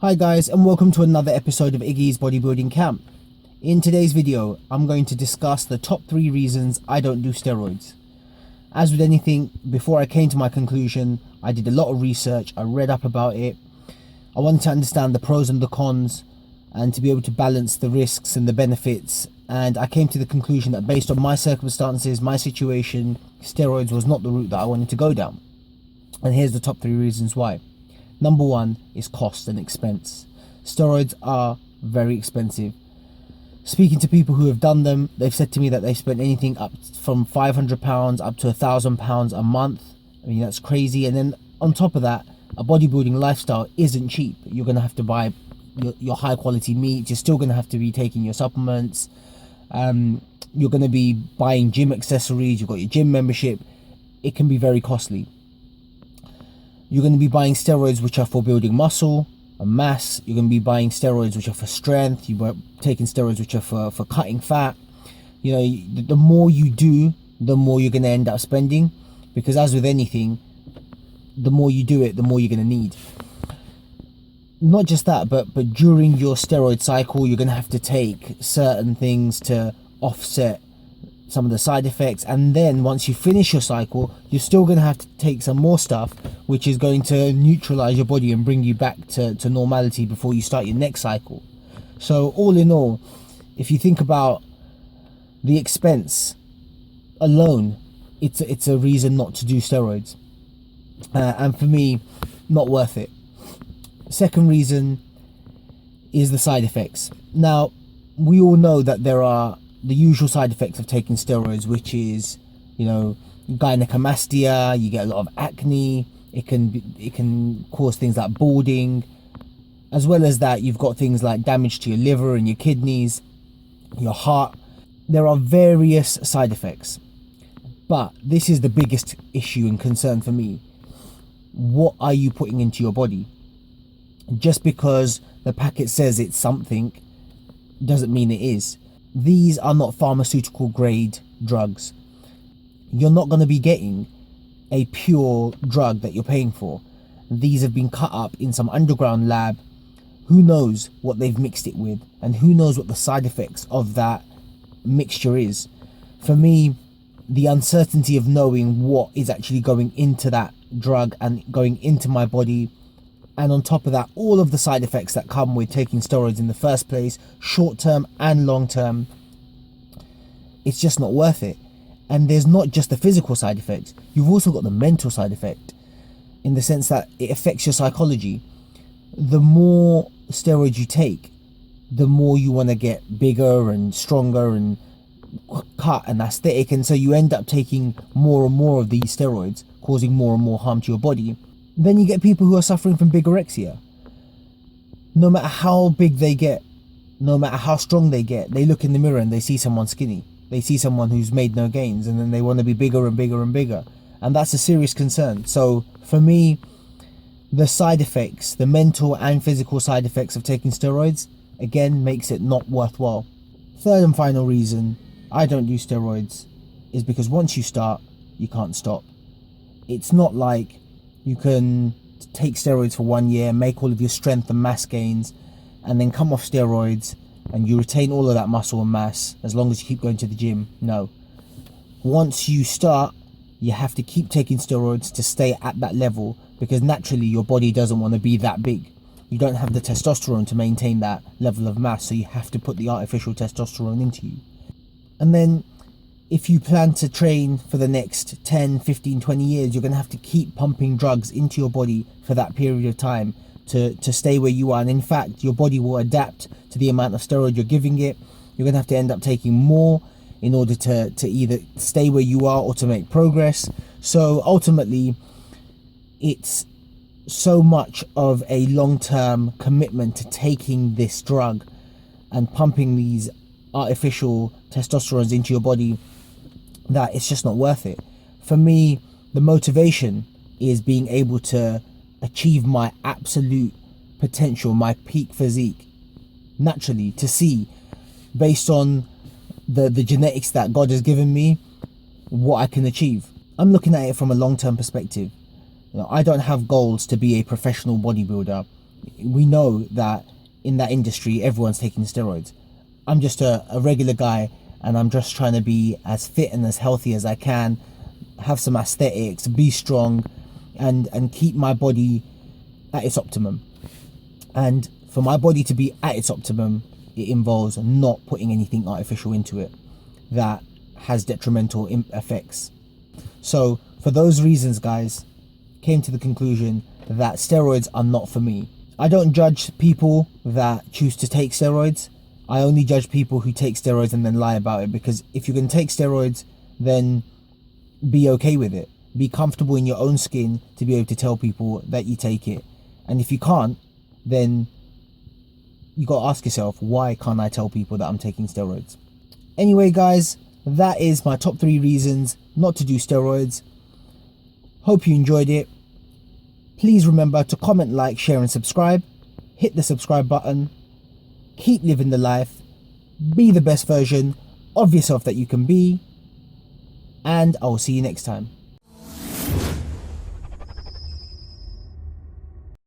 Hi guys, and welcome to another episode of Iggy's Bodybuilding Camp. In today's video, I'm going to discuss the top 3 reasons I don't do steroids. As with anything, before I came to my conclusion, I did a lot of research, I read up about it. I wanted to understand the pros and the cons and to be able to balance the risks and the benefits, and I came to the conclusion that based on my circumstances, my situation, steroids was not the route that I wanted to go down. And here's the top 3 reasons why. Number 1 is cost and expense. Steroids are very expensive. Speaking to people who have done them, they've said to me that they've spent anything up from £500 up to £1,000 a month. I mean, that's crazy. And then on top of that, a bodybuilding lifestyle isn't cheap. You're going to have to buy your high quality meat. You're still going to have to be taking your supplements. You're going to be buying gym accessories. You've got your gym membership. It can be very costly. You're going to be buying steroids which are for building muscle and mass. You're going to be buying steroids which are for strength. You're taking steroids which are for cutting fat. You know, the more you do, the more you're going to end up spending, because as with anything, the more you do it, the more you're going to need. Not just that, but during your steroid cycle, you're going to have to take certain things to offset some of the side effects, and then once you finish your cycle, you're still going to have to take some more stuff which is going to neutralize your body and bring you back to normality before you start your next cycle. So all in all, if you think about the expense alone, it's a reason not to do steroids, and for me, not worth it. Second reason is the side effects. Now, we all know that there are the usual side effects of taking steroids, which is, you know, gynecomastia. You get a lot of acne. It can cause things like balding. As well as that, you've got things like damage to your liver and your kidneys, your heart. There are various side effects, but this is the biggest issue and concern for me. What are you putting into your body? Just because the packet says it's something doesn't mean it is. These are not pharmaceutical grade drugs. You're not going to be getting a pure drug that you're paying for. These have been cut up in some underground lab. Who knows what they've mixed it with, and who knows what the side effects of that mixture is. For me, the uncertainty of knowing what is actually going into that drug and going into my body, and on top of that, all of the side effects that come with taking steroids in the first place, short term and long term, it's just not worth it. And there's not just the physical side effects, you've also got the mental side effect, in the sense that it affects your psychology. The more steroids you take, the more you want to get bigger and stronger and cut and aesthetic, and so you end up taking more and more of these steroids, causing more and more harm to your body. Then you get people who are suffering from bigorexia. No matter how big they get, no matter how strong they get, they look in the mirror and they see someone skinny. They see someone who's made no gains, and then they want to be bigger and bigger and bigger. And that's a serious concern. So for me, the side effects, the mental and physical side effects of taking steroids, again, makes it not worthwhile. Third and final reason I don't do steroids is because once you start, you can't stop. It's not like you can take steroids for 1 year, make all of your strength and mass gains, and then come off steroids and you retain all of that muscle and mass as long as you keep going to the gym. No. Once you start, you have to keep taking steroids to stay at that level, because naturally your body doesn't want to be that big. You don't have the testosterone to maintain that level of mass, so you have to put the artificial testosterone into you. And then if you plan to train for the next 10, 15, 20 years, you're going to have to keep pumping drugs into your body for that period of time to stay where you are. And in fact, your body will adapt to the amount of steroid you're giving it. You're going to have to end up taking more in order to either stay where you are or to make progress. So ultimately, it's so much of a long-term commitment to taking this drug and pumping these artificial testosterones into your body that it's just not worth it. For me, the motivation is being able to achieve my absolute potential, my peak physique, naturally, to see, based on the genetics that God has given me, what I can achieve. I'm looking at it from a long-term perspective. You know, I don't have goals to be a professional bodybuilder. We know that in that industry, everyone's taking steroids. I'm just a regular guy, and I'm just trying to be as fit and as healthy as I can, have some aesthetics, be strong, and keep my body at its optimum. And for my body to be at its optimum, it involves not putting anything artificial into it that has detrimental effects. So for those reasons, guys, came to the conclusion that steroids are not for me. I don't judge people that choose to take steroids. I only judge people who take steroids and then lie about it, because if you can take steroids, then be okay with it. Be comfortable in your own skin to be able to tell people that you take it. And if you can't, then you got to ask yourself, why can't I tell people that I'm taking steroids? Anyway, guys, that is my top 3 reasons not to do steroids. Hope you enjoyed it. Please remember to comment, like, share and subscribe. Hit the subscribe button. Keep living the life. Be the best version of yourself that you can be. And I will see you next time.